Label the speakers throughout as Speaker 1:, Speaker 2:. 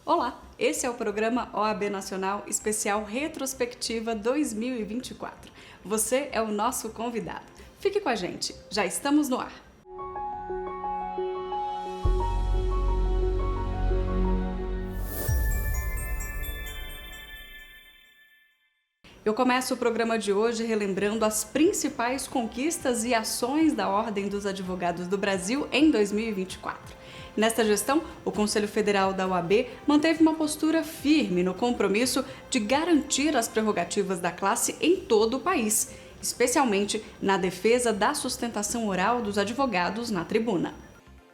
Speaker 1: Olá, esse é o programa OAB Nacional Especial Retrospectiva 2024. Você é o nosso convidado. Fique com a gente, já estamos no ar. Eu começo o programa de hoje relembrando as principais conquistas e ações da Ordem dos Advogados do Brasil em 2024. Nesta gestão, o Conselho Federal da OAB manteve uma postura firme no compromisso de garantir as prerrogativas da classe em todo o país, especialmente na defesa da sustentação oral dos advogados na tribuna.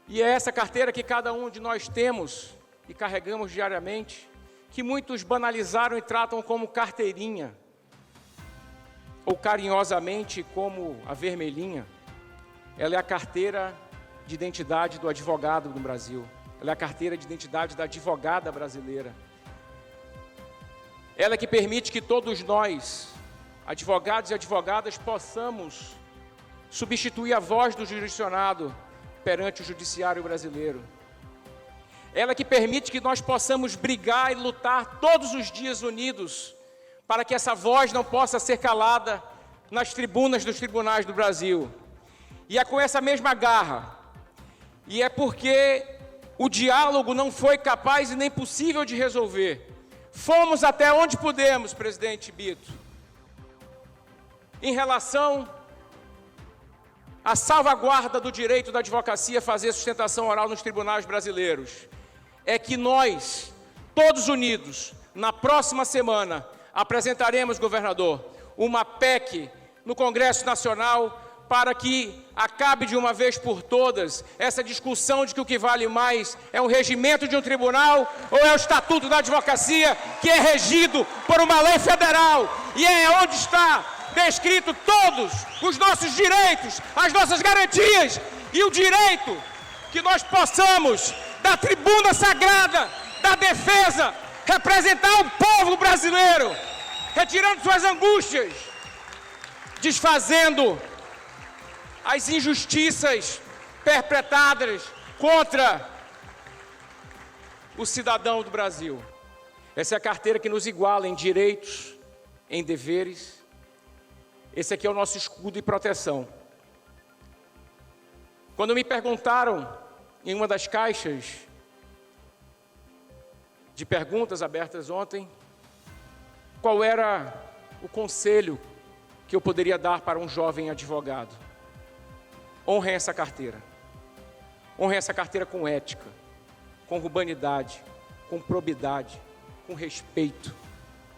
Speaker 2: E é essa carteira que cada um de nós temos e carregamos diariamente, que muitos banalizaram e tratam como carteirinha, ou carinhosamente como a vermelhinha. Ela é a carteira de identidade do advogado no Brasil. Ela é a carteira de identidade da advogada brasileira. Ela é que permite que todos nós, advogados e advogadas, possamos substituir a voz do jurisdicionado perante o judiciário brasileiro. Ela é que permite que nós possamos brigar e lutar todos os dias unidos para que essa voz não possa ser calada nas tribunas dos tribunais do Brasil. E é com essa mesma garra, e é porque o diálogo não foi capaz e nem possível de resolver. Fomos até onde pudemos, presidente Bito, em relação à salvaguarda do direito da advocacia a fazer sustentação oral nos tribunais brasileiros. É que nós, todos unidos, na próxima semana, apresentaremos, governador, uma PEC no Congresso Nacional para que acabe de uma vez por todas essa discussão de que o que vale mais é o regimento de um tribunal ou é o Estatuto da Advocacia, que é regido por uma lei federal e é onde está descrito todos os nossos direitos, as nossas garantias e o direito que nós possamos, da tribuna sagrada, da defesa, representar o povo brasileiro, retirando suas angústias, desfazendo as injustiças perpetradas contra o cidadão do Brasil. Essa é a carteira que nos iguala em direitos, em deveres. Esse aqui é o nosso escudo e proteção. Quando me perguntaram em uma das caixas de perguntas abertas ontem, qual era o conselho que eu poderia dar para um jovem advogado? Honrem essa carteira. Honrem essa carteira com ética, com urbanidade, com probidade, com respeito,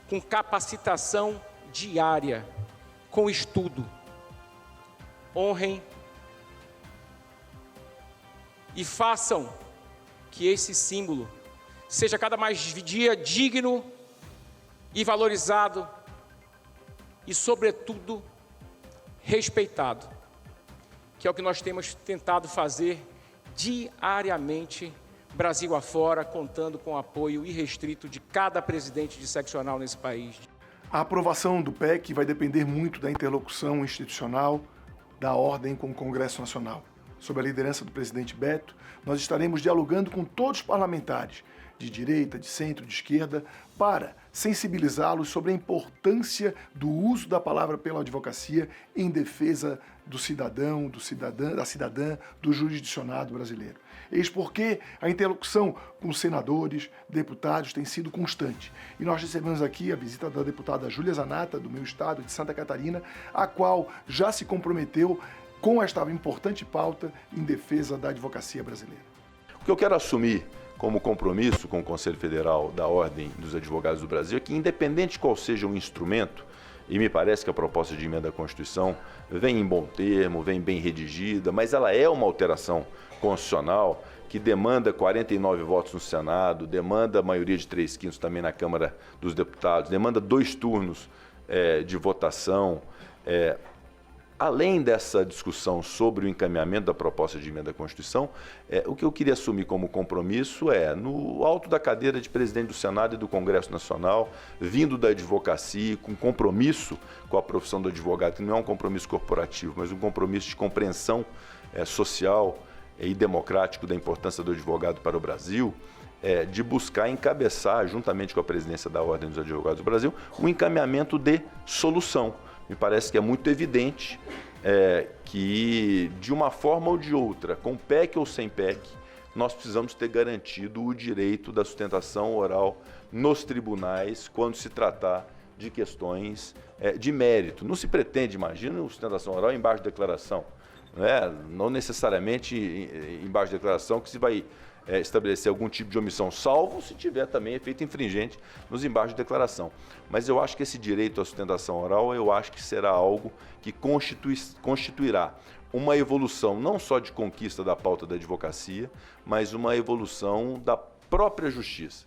Speaker 2: com capacitação diária, com estudo. Honrem e façam que esse símbolo seja cada mais dia digno e valorizado e, sobretudo, respeitado, que é o que nós temos tentado fazer diariamente, Brasil afora, contando com o apoio irrestrito de cada presidente de seccional nesse país.
Speaker 3: A aprovação do PEC vai depender muito da interlocução institucional da Ordem com o Congresso Nacional. Sob a liderança do presidente Beto, nós estaremos dialogando com todos os parlamentares, de direita, de centro, de esquerda, para sensibilizá-los sobre a importância do uso da palavra pela advocacia em defesa do cidadão, da cidadã, do jurisdicionado brasileiro. Eis porque a interlocução com senadores, deputados tem sido constante. E nós recebemos aqui a visita da deputada Júlia Zanata, do meu estado de Santa Catarina, a qual já se comprometeu com esta importante pauta em defesa da advocacia brasileira.
Speaker 4: O que eu quero assumir como compromisso com o Conselho Federal da Ordem dos Advogados do Brasil é que, independente de qual seja o instrumento, e me parece que a proposta de emenda à Constituição vem em bom termo, vem bem redigida, mas ela é uma alteração constitucional que demanda 49 votos no Senado, demanda a maioria de 3/5 também na Câmara dos Deputados, demanda 2 turnos de votação. Além dessa discussão sobre o encaminhamento da proposta de emenda à Constituição, o que eu queria assumir como compromisso é, no alto da cadeira de presidente do Senado e do Congresso Nacional, vindo da advocacia, com compromisso com a profissão do advogado, que não é um compromisso corporativo, mas um compromisso de compreensão social e democrático da importância do advogado para o Brasil, de buscar encabeçar, juntamente com a presidência da Ordem dos Advogados do Brasil, um encaminhamento de solução. Me parece que é muito evidente que, de uma forma ou de outra, com PEC ou sem PEC, nós precisamos ter garantido o direito da sustentação oral nos tribunais quando se tratar de questões de mérito. Não se pretende, imagina, sustentação oral embaixo de declaração. Não necessariamente embaixo de declaração que se vai estabelecer algum tipo de omissão, salvo se tiver também efeito infringente nos embaixos de declaração. Mas eu acho que esse direito à sustentação oral, eu acho que será algo que constituirá uma evolução não só de conquista da pauta da advocacia, mas uma evolução da própria justiça.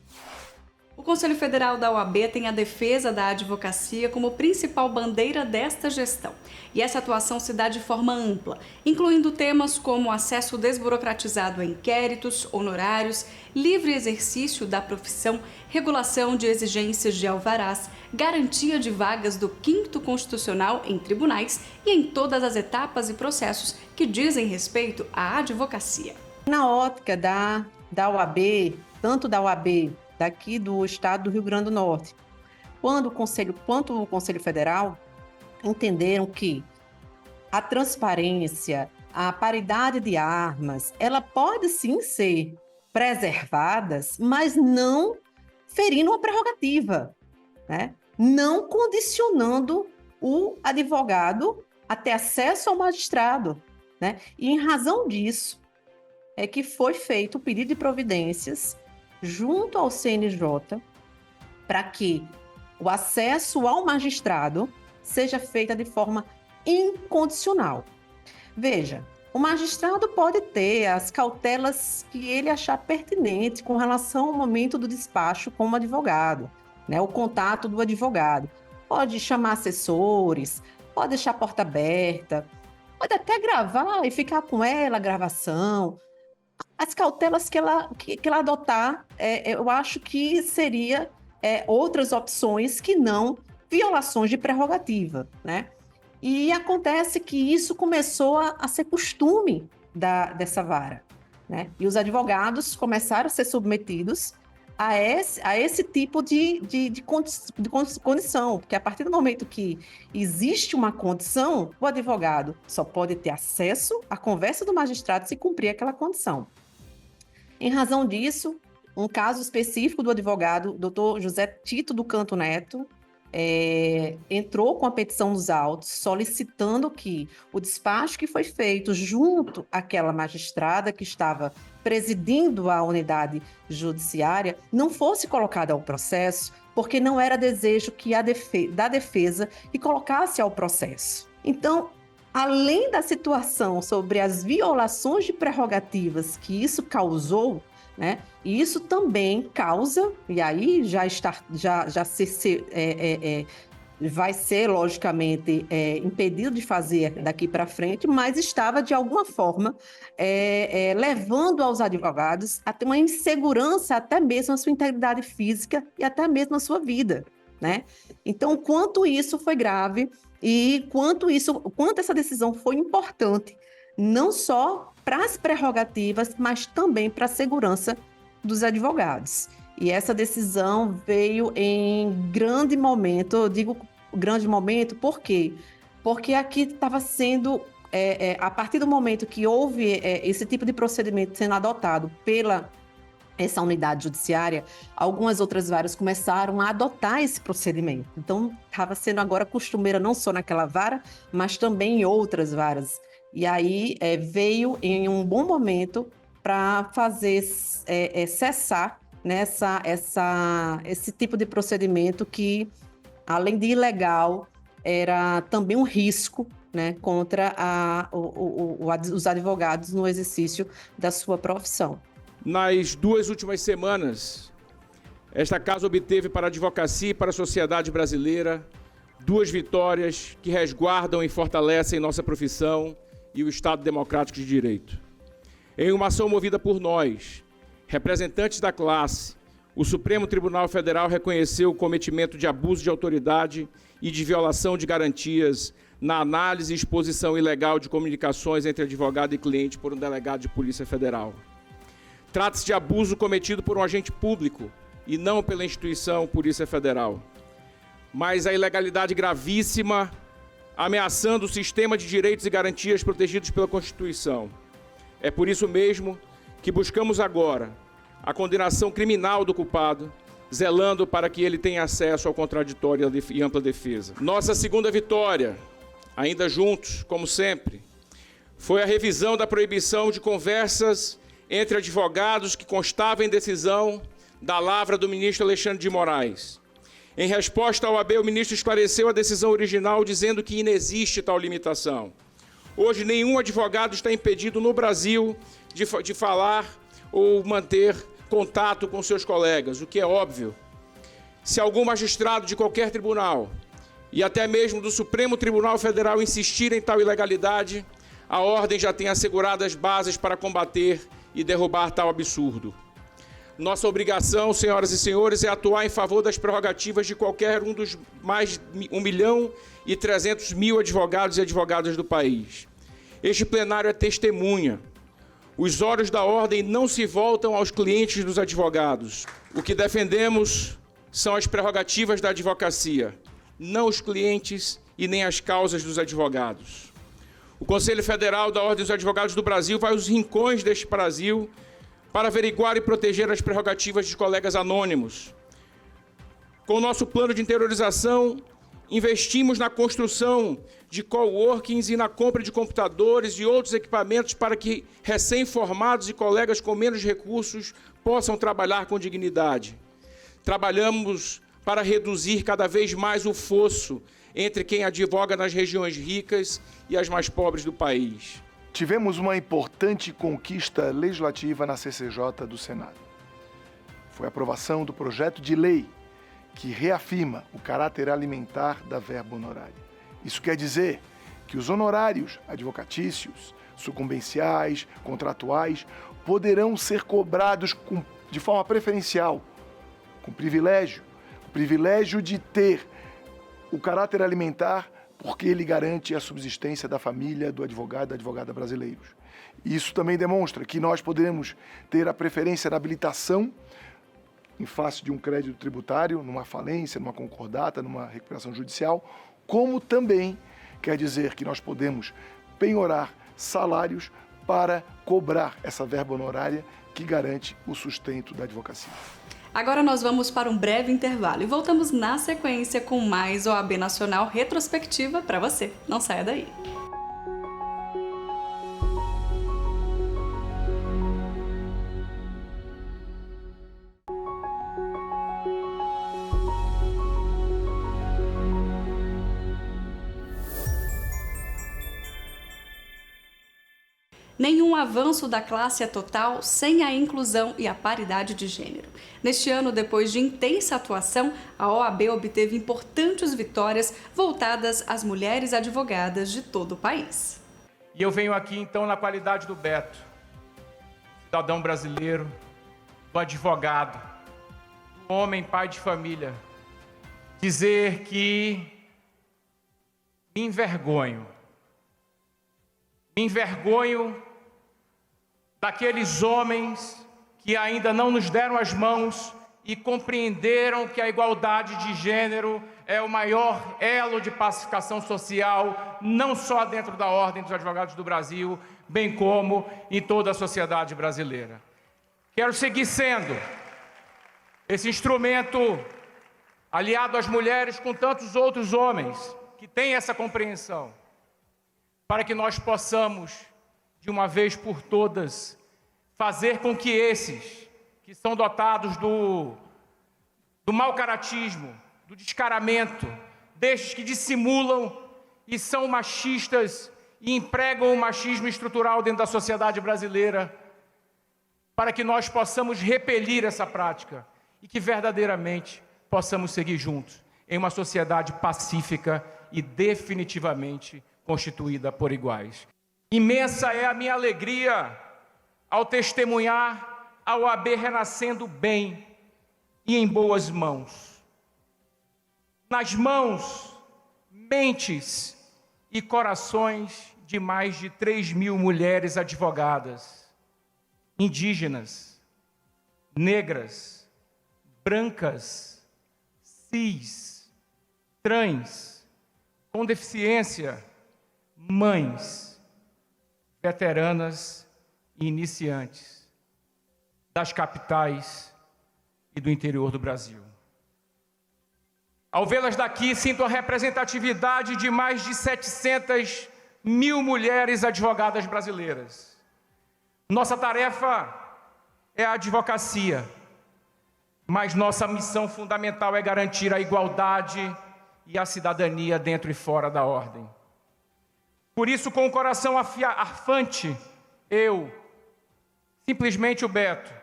Speaker 1: O Conselho Federal da OAB tem a defesa da advocacia como principal bandeira desta gestão. E essa atuação se dá de forma ampla, incluindo temas como acesso desburocratizado a inquéritos, honorários, livre exercício da profissão, regulação de exigências de alvarás, garantia de vagas do 5º Constitucional em tribunais e em todas as etapas e processos que dizem respeito à advocacia.
Speaker 5: Na ótica da OAB, tanto da OAB daqui do estado do Rio Grande do Norte, quanto o Conselho Federal, entenderam que a transparência, a paridade de armas, ela pode sim ser preservadas, mas não ferindo a prerrogativa, né? Não condicionando o advogado a ter acesso ao magistrado, né? E em razão disso é que foi feito o pedido de providências junto ao CNJ para que o acesso ao magistrado seja feito de forma incondicional. Veja, o magistrado pode ter as cautelas que ele achar pertinente com relação ao momento do despacho com o advogado, né? O contato do advogado. Pode chamar assessores, pode deixar a porta aberta, pode até gravar e ficar com ela a gravação. As cautelas que ela adotar, eu acho que seria outras opções que não violações de prerrogativa, né? E acontece que isso começou a ser costume dessa vara, né? E os advogados começaram a ser submetidos a esse tipo de condição, porque a partir do momento que existe uma condição, o advogado só pode ter acesso à conversa do magistrado se cumprir aquela condição. Em razão disso, um caso específico do advogado, Dr. José Tito do Canto Neto, entrou com a petição nos autos, solicitando que o despacho que foi feito junto àquela magistrada que estava presidindo a unidade judiciária não fosse colocado ao processo, porque não era desejo da defesa que colocasse ao processo. Então, além da situação sobre as violações de prerrogativas que isso causou, né? E isso também causa, e aí vai ser, logicamente, impedido de fazer daqui para frente, mas estava, de alguma forma, levando aos advogados a ter uma insegurança, até mesmo a sua integridade física e até mesmo a sua vida, né? Então, quanto isso foi grave e quanto essa decisão foi importante, não só para as prerrogativas, mas também para a segurança dos advogados. E essa decisão veio em grande momento. Eu digo grande momento por quê? Porque aqui estava sendo, a partir do momento que houve esse tipo de procedimento sendo adotado pela essa unidade judiciária, algumas outras varas começaram a adotar esse procedimento. Então, estava sendo agora costumeira não só naquela vara, mas também em outras varas. E aí veio em um bom momento para fazer cessar, né, esse tipo de procedimento que, além de ilegal, era também um risco, né, contra os advogados no exercício da sua profissão.
Speaker 2: Nas 2 últimas semanas, esta casa obteve para a advocacia e para a sociedade brasileira 2 vitórias que resguardam e fortalecem nossa profissão e o Estado Democrático de Direito. Em uma ação movida por nós, representantes da classe, o Supremo Tribunal Federal reconheceu o cometimento de abuso de autoridade e de violação de garantias na análise e exposição ilegal de comunicações entre advogado e cliente por um delegado de Polícia Federal. Trata-se de abuso cometido por um agente público e não pela instituição Polícia Federal. Mas a ilegalidade gravíssima ameaçando o sistema de direitos e garantias protegidos pela Constituição. É por isso mesmo que buscamos agora a condenação criminal do culpado, zelando para que ele tenha acesso ao contraditório e ampla defesa. Nossa segunda vitória, ainda juntos, como sempre, foi a revisão da proibição de conversas entre advogados que constava em decisão da lavra do ministro Alexandre de Moraes. Em resposta ao OAB, o ministro esclareceu a decisão original, dizendo que inexiste tal limitação. Hoje, nenhum advogado está impedido no Brasil de falar ou manter contato com seus colegas, o que é óbvio. Se algum magistrado de qualquer tribunal, e até mesmo do Supremo Tribunal Federal, insistir em tal ilegalidade, a ordem já tem assegurado as bases para combater e derrubar tal absurdo. Nossa obrigação, senhoras e senhores, é atuar em favor das prerrogativas de qualquer um dos mais de 1.300.000 advogados e advogadas do país. Este plenário é testemunha. Os olhos da ordem não se voltam aos clientes dos advogados. O que defendemos são as prerrogativas da advocacia, não os clientes e nem as causas dos advogados. O Conselho Federal da Ordem dos Advogados do Brasil vai aos rincões deste Brasil para averiguar e proteger as prerrogativas de colegas anônimos. Com o nosso plano de interiorização, investimos na construção de coworkings e na compra de computadores e outros equipamentos para que recém-formados e colegas com menos recursos possam trabalhar com dignidade. Trabalhamos para reduzir cada vez mais o fosso entre quem advoga nas regiões ricas e as mais pobres do país.
Speaker 3: Tivemos uma importante conquista legislativa na CCJ do Senado. Foi a aprovação do projeto de lei que reafirma o caráter alimentar da verba honorária. Isso quer dizer que os honorários advocatícios, sucumbenciais, contratuais, poderão ser cobrados de forma preferencial, com privilégio. O privilégio de ter o caráter alimentar porque ele garante a subsistência da família do advogado e da advogada brasileiros. Isso também demonstra que nós poderemos ter a preferência na habilitação em face de um crédito tributário, numa falência, numa concordata, numa recuperação judicial, como também quer dizer que nós podemos penhorar salários para cobrar essa verba honorária que garante o sustento da advocacia.
Speaker 1: Agora nós vamos para um breve intervalo e voltamos na sequência com mais OAB Nacional retrospectiva para você. Não saia daí. Nenhum avanço da classe é total sem a inclusão e a paridade de gênero. Neste ano, depois de intensa atuação, a OAB obteve importantes vitórias voltadas às mulheres advogadas de todo o país.
Speaker 2: E eu venho aqui, então, na qualidade do Beto, cidadão brasileiro, do advogado, do homem pai de família, dizer que me envergonho daqueles homens que ainda não nos deram as mãos e compreenderam que a igualdade de gênero é o maior elo de pacificação social, não só dentro da Ordem dos Advogados do Brasil, bem como em toda a sociedade brasileira. Quero seguir sendo esse instrumento aliado às mulheres com tantos outros homens que têm essa compreensão, para que nós possamos, de uma vez por todas, fazer com que esses que são dotados do mau caratismo, do descaramento, destes que dissimulam e são machistas e empregam o machismo estrutural dentro da sociedade brasileira, para que nós possamos repelir essa prática e que verdadeiramente possamos seguir juntos em uma sociedade pacífica e definitivamente constituída por iguais. Imensa é a minha alegria ao testemunhar a OAB renascendo bem e em boas mãos. Nas mãos, mentes e corações de mais de 3.000 mulheres advogadas, indígenas, negras, brancas, cis, trans, com deficiência, mães, veteranas e iniciantes das capitais e do interior do Brasil. Ao vê-las daqui, sinto a representatividade de mais de 700 mil mulheres advogadas brasileiras. Nossa tarefa é a advocacia, mas nossa missão fundamental é garantir a igualdade e a cidadania dentro e fora da ordem. Por isso, com o coração arfante, eu, simplesmente o Beto,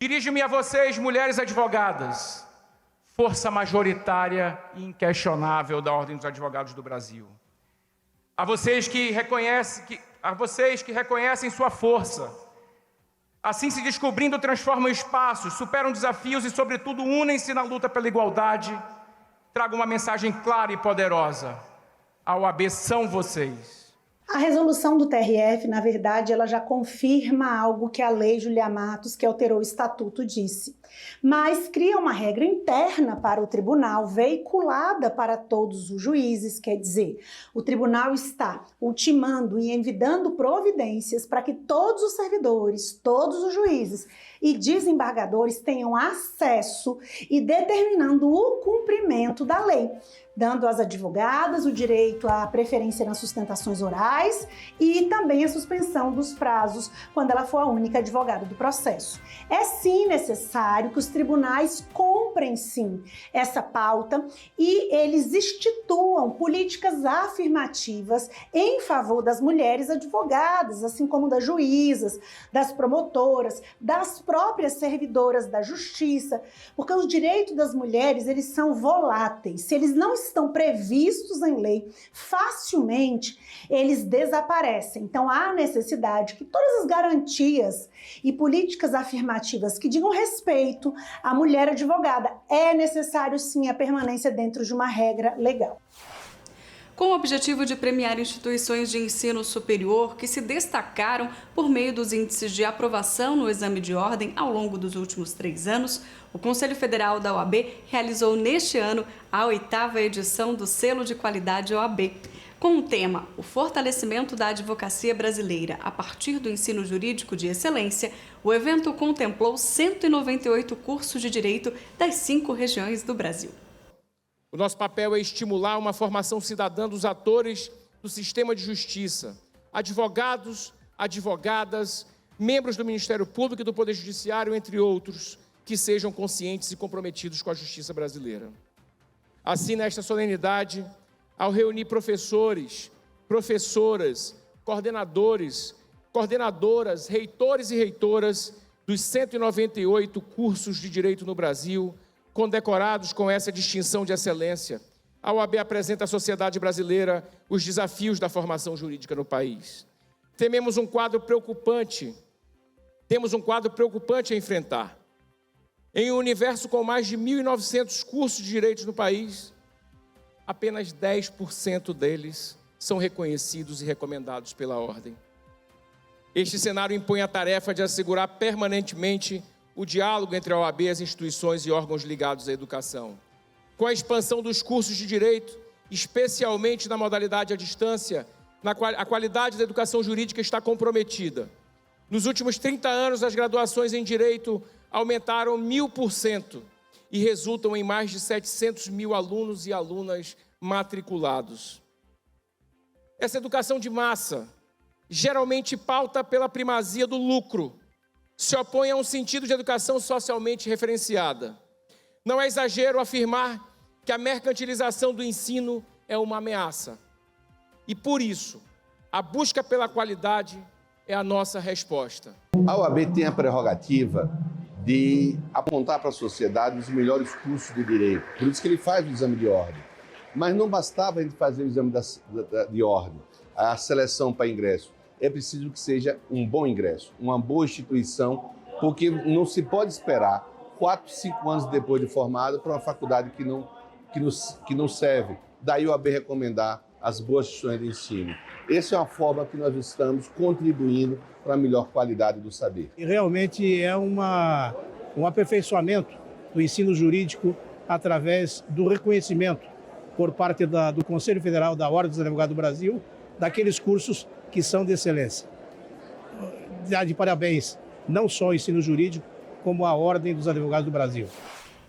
Speaker 2: dirijo-me a vocês, mulheres advogadas, força majoritária e inquestionável da Ordem dos Advogados do Brasil. A vocês que reconhecem sua força, assim se descobrindo, transformam espaços, superam desafios e, sobretudo, unem-se na luta pela igualdade, trago uma mensagem clara e poderosa. A OAB são vocês.
Speaker 6: A resolução do TRF, na verdade, ela já confirma algo que a Lei Julia Matos, que alterou o Estatuto, disse. Mas cria uma regra interna para o tribunal, veiculada para todos os juízes, quer dizer, o tribunal está ultimando e envidando providências para que todos os servidores, todos os juízes e desembargadores tenham acesso e determinando o cumprimento da lei, dando às advogadas o direito à preferência nas sustentações orais e também a suspensão dos prazos quando ela for a única advogada do processo. É sim necessário que os tribunais comprem sim essa pauta e eles instituam políticas afirmativas em favor das mulheres advogadas, assim como das juízas, das promotoras, das próprias servidoras da justiça, porque os direitos das mulheres, eles são voláteis. Se eles não estão previstos em lei, facilmente eles desaparecem. Então há necessidade que todas as garantias e políticas afirmativas que digam respeito à mulher advogada, é necessário sim a permanência dentro de uma regra legal.
Speaker 1: Com o objetivo de premiar instituições de ensino superior que se destacaram por meio dos índices de aprovação no exame de ordem ao longo dos últimos 3 anos, o Conselho Federal da OAB realizou neste ano a 8ª edição do Selo de Qualidade OAB. Com o tema O Fortalecimento da Advocacia Brasileira a partir do Ensino Jurídico de Excelência, o evento contemplou 198 cursos de direito das 5 regiões do Brasil.
Speaker 2: O nosso papel é estimular uma formação cidadã dos atores do sistema de justiça, advogados, advogadas, membros do Ministério Público e do Poder Judiciário, entre outros, que sejam conscientes e comprometidos com a justiça brasileira. Assim, nesta solenidade, ao reunir professores, professoras, coordenadores, coordenadoras, reitores e reitoras dos 198 cursos de direito no Brasil, condecorados com essa distinção de excelência, a OAB apresenta à sociedade brasileira os desafios da formação jurídica no país. Temos um quadro preocupante a enfrentar. Em um universo com mais de 1.900 cursos de direito no país, apenas 10% deles são reconhecidos e recomendados pela ordem. Este cenário impõe a tarefa de assegurar permanentemente o diálogo entre a OAB e as instituições e órgãos ligados à educação. Com a expansão dos cursos de direito, especialmente na modalidade à distância, a qualidade da educação jurídica está comprometida. Nos últimos 30 anos, as graduações em direito aumentaram 1000% e resultam em mais de 700 mil alunos e alunas matriculados. Essa educação de massa, geralmente pauta pela primazia do lucro, se opõe a um sentido de educação socialmente referenciada. Não é exagero afirmar que a mercantilização do ensino é uma ameaça. E por isso, a busca pela qualidade é a nossa resposta.
Speaker 7: A OAB tem a prerrogativa de apontar para a sociedade os melhores cursos de direito. Por isso que ele faz o exame de ordem. Mas não bastava a gente fazer o exame de ordem, a seleção para ingresso. É preciso que seja um bom ingresso, uma boa instituição, porque não se pode esperar 4, 5 anos depois de formado para uma faculdade que não serve. Daí o OAB recomendar as boas instituições de ensino. Essa é uma forma que nós estamos contribuindo para a melhor qualidade do saber.
Speaker 8: E realmente é um aperfeiçoamento do ensino jurídico através do reconhecimento por parte do Conselho Federal da Ordem dos Advogados do Brasil daqueles cursos que são de excelência. Dá de parabéns não só ao ensino jurídico, como à Ordem dos Advogados do Brasil.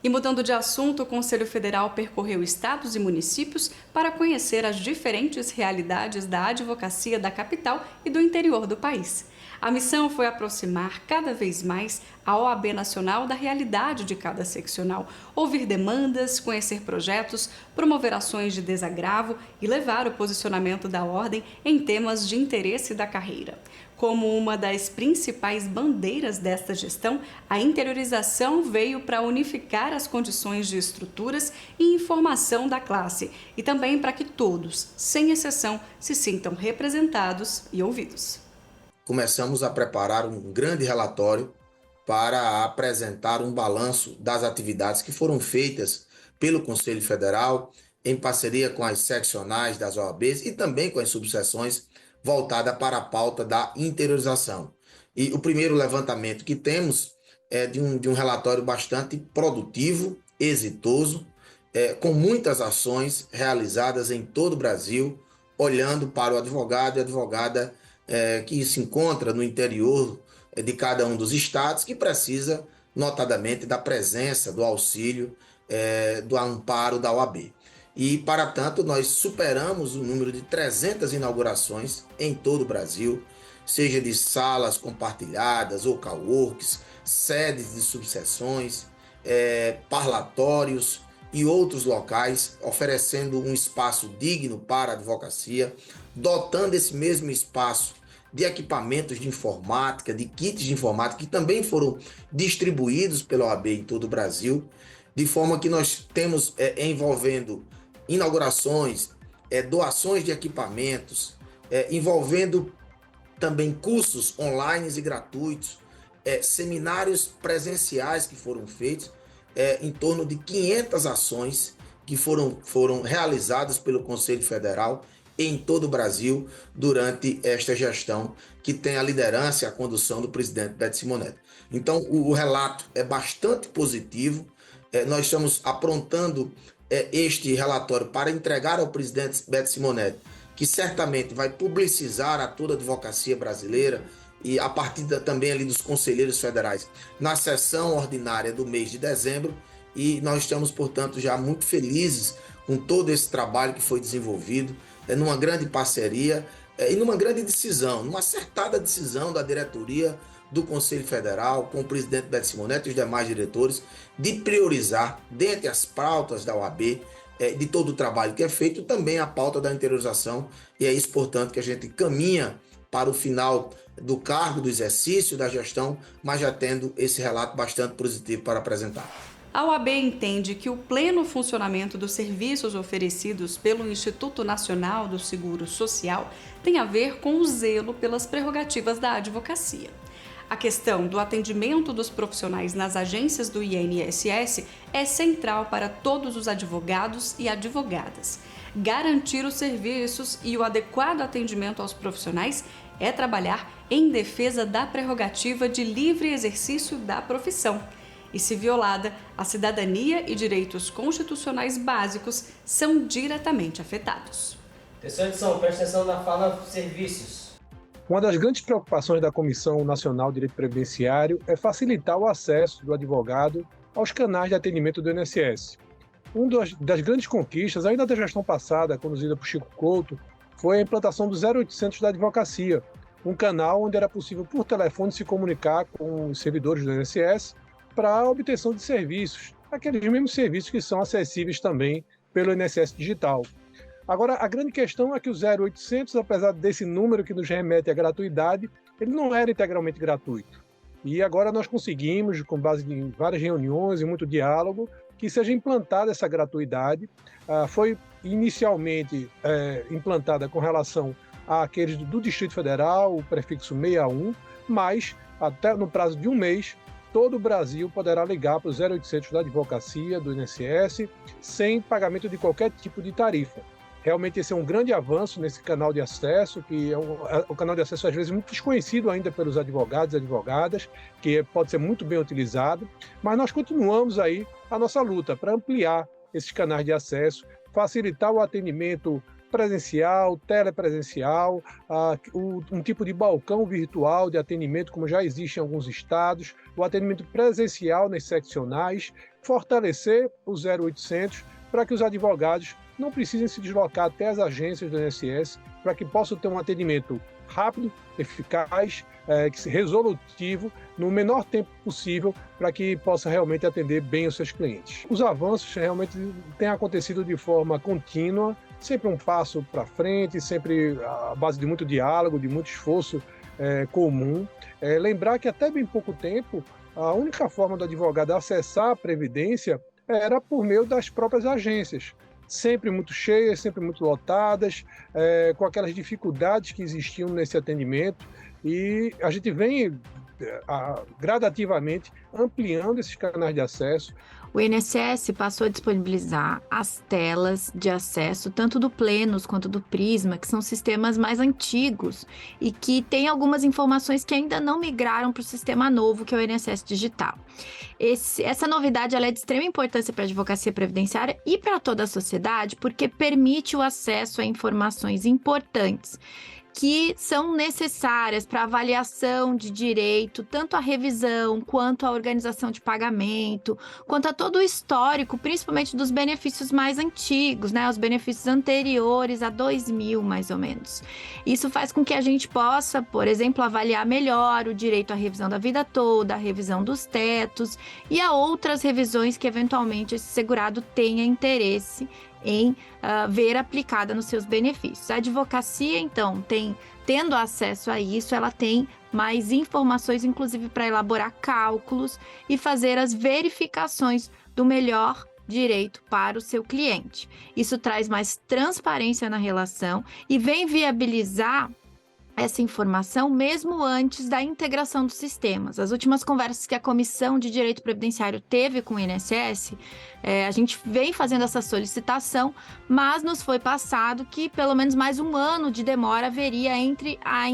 Speaker 1: E mudando de assunto, o Conselho Federal percorreu estados e municípios para conhecer as diferentes realidades da advocacia da capital e do interior do país. A missão foi aproximar cada vez mais a OAB Nacional da realidade de cada seccional, ouvir demandas, conhecer projetos, promover ações de desagravo e levar o posicionamento da ordem em temas de interesse da carreira. Como uma das principais bandeiras desta gestão, a interiorização veio para unificar as condições de estruturas e informação da classe e também para que todos, sem exceção, se sintam representados e ouvidos.
Speaker 9: Começamos a preparar um grande relatório para apresentar um balanço das atividades que foram feitas pelo Conselho Federal em parceria com as seccionais das OABs e também com as subseções voltada para a pauta da interiorização. E o primeiro levantamento que temos é de um relatório bastante produtivo, exitoso, com muitas ações realizadas em todo o Brasil, olhando para o advogado e advogada que se encontra no interior de cada um dos estados, que precisa, notadamente, da presença, do auxílio, do amparo da OAB. E, para tanto, nós superamos o número de 300 inaugurações em todo o Brasil, seja de salas compartilhadas ou coworks, sedes de subseções, parlatórios e outros locais, oferecendo um espaço digno para a advocacia, dotando esse mesmo espaço de equipamentos de informática, de kits de informática, que também foram distribuídos pela OAB em todo o Brasil, de forma que nós temos envolvendo inaugurações, doações de equipamentos, envolvendo também cursos online e gratuitos, seminários presenciais que foram feitos, em torno de 500 ações que foram realizadas pelo Conselho Federal em todo o Brasil durante esta gestão, que tem a liderança e a condução do presidente Beto Simonetti. Então, o relato é bastante positivo. Nós estamos aprontando este relatório para entregar ao presidente Beto Simonetti, que certamente vai publicizar a toda a advocacia brasileira e a partir também ali dos conselheiros federais na sessão ordinária do mês de dezembro. E nós estamos, portanto, já muito felizes com todo esse trabalho que foi desenvolvido, numa grande parceria e numa grande decisão, numa acertada decisão da diretoria do Conselho Federal, com o presidente Beto Simonetti e os demais diretores, de priorizar, dentre as pautas da OAB, de todo o trabalho que é feito, também a pauta da interiorização. E é isso, portanto, que a gente caminha para o final do cargo, do exercício, da gestão, mas já tendo esse relato bastante positivo para apresentar.
Speaker 1: A OAB entende que o pleno funcionamento dos serviços oferecidos pelo Instituto Nacional do Seguro Social tem a ver com o zelo pelas prerrogativas da advocacia. A questão do atendimento dos profissionais nas agências do INSS é central para todos os advogados e advogadas. Garantir os serviços e o adequado atendimento aos profissionais é trabalhar em defesa da prerrogativa de livre exercício da profissão. E, se violada, a cidadania e direitos constitucionais básicos são diretamente afetados.
Speaker 10: Terceira edição, presta atenção na fala serviços.
Speaker 11: Uma das grandes preocupações da Comissão Nacional de Direito Previdenciário é facilitar o acesso do advogado aos canais de atendimento do INSS. Uma das grandes conquistas, ainda da gestão passada, conduzida por Chico Couto, foi a implantação do 0800 da advocacia, um canal onde era possível, por telefone, se comunicar com os servidores do INSS para a obtenção de serviços, aqueles mesmos serviços que são acessíveis também pelo INSS Digital. Agora, a grande questão é que o 0800, apesar desse número que nos remete à gratuidade, ele não era integralmente gratuito. E agora nós conseguimos, com base em várias reuniões e muito diálogo, que seja implantada essa gratuidade. Foi inicialmente implantada com relação àqueles do Distrito Federal, o prefixo 61, mas até no prazo de um mês, todo o Brasil poderá ligar para o 0800 da advocacia, do INSS, sem pagamento de qualquer tipo de tarifa. Realmente esse é um grande avanço nesse canal de acesso, que é um canal de acesso às vezes muito desconhecido ainda pelos advogados e advogadas, que pode ser muito bem utilizado, mas nós continuamos aí a nossa luta para ampliar esses canais de acesso, facilitar o atendimento presencial, telepresencial, um tipo de balcão virtual de atendimento, como já existe em alguns estados, o atendimento presencial nas seccionais, fortalecer o 0800 para que os advogados não precisem se deslocar até as agências do INSS para que possam ter um atendimento rápido, eficaz, resolutivo, no menor tempo possível, para que possa realmente atender bem os seus clientes. Os avanços realmente têm acontecido de forma contínua, sempre um passo para frente, sempre à base de muito diálogo, de muito esforço comum. Lembrar que até bem pouco tempo, a única forma do advogado acessar a Previdência era por meio das próprias agências, sempre muito cheias, sempre muito lotadas, com aquelas dificuldades que existiam nesse atendimento, e a gente vem gradativamente ampliando esses canais de acesso.
Speaker 12: O INSS passou a disponibilizar as telas de acesso, tanto do Plenos quanto do Prisma, que são sistemas mais antigos e que têm algumas informações que ainda não migraram para o sistema novo, que é o INSS Digital. Essa novidade ela é de extrema importância para a advocacia previdenciária e para toda a sociedade, porque permite o acesso a informações importantes que são necessárias para avaliação de direito, tanto a revisão, quanto a organização de pagamento, quanto a todo o histórico, principalmente dos benefícios mais antigos, né? Os benefícios anteriores a 2000, mais ou menos. Isso faz com que a gente possa, por exemplo, avaliar melhor o direito à revisão da vida toda, a revisão dos tetos e a outras revisões que, eventualmente, esse segurado tenha interesse em ver aplicada nos seus benefícios. A advocacia, então, tendo acesso a isso, ela tem mais informações, inclusive para elaborar cálculos e fazer as verificações do melhor direito para o seu cliente. Isso traz mais transparência na relação e vem viabilizar essa informação mesmo antes da integração dos sistemas. As últimas conversas que a Comissão de Direito Previdenciário teve com o INSS, a gente vem fazendo essa solicitação, mas nos foi passado que pelo menos mais um ano de demora haveria entre a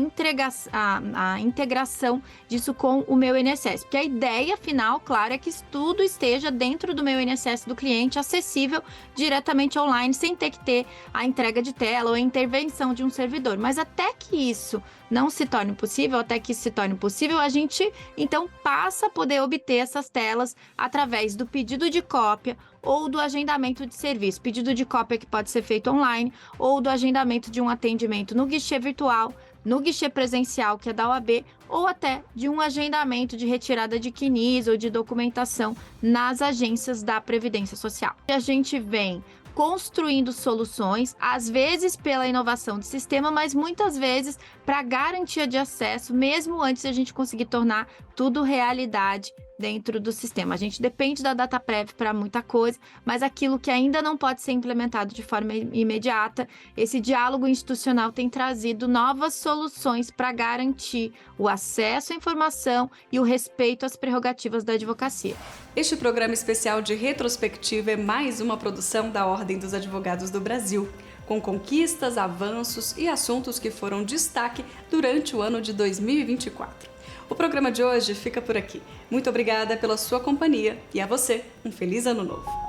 Speaker 12: integração disso com o meu INSS. Porque a ideia final, claro, é que tudo esteja dentro do meu INSS do cliente, acessível diretamente online, sem ter que ter a entrega de tela ou a intervenção de um servidor. Mas até que isso não se torne possível, até que isso se torne possível, a gente então passa a poder obter essas telas através do pedido de cópia ou do agendamento de serviço. Pedido de cópia que pode ser feito online ou do agendamento de um atendimento no guichê virtual, no guichê presencial, que é da OAB, ou até de um agendamento de retirada de CNIS ou de documentação nas agências da Previdência Social. A gente vem construindo soluções, às vezes pela inovação do sistema, mas muitas vezes para garantia de acesso, mesmo antes de a gente conseguir tornar tudo realidade dentro do sistema. A gente depende da DataPrev para muita coisa, mas aquilo que ainda não pode ser implementado de forma imediata, esse diálogo institucional tem trazido novas soluções para garantir o acesso à informação e o respeito às prerrogativas da advocacia.
Speaker 1: Este programa especial de retrospectiva é mais uma produção da Ordem dos Advogados do Brasil, com conquistas, avanços e assuntos que foram destaque durante o ano de 2024. O programa de hoje fica por aqui. Muito obrigada pela sua companhia e a você, um feliz ano novo.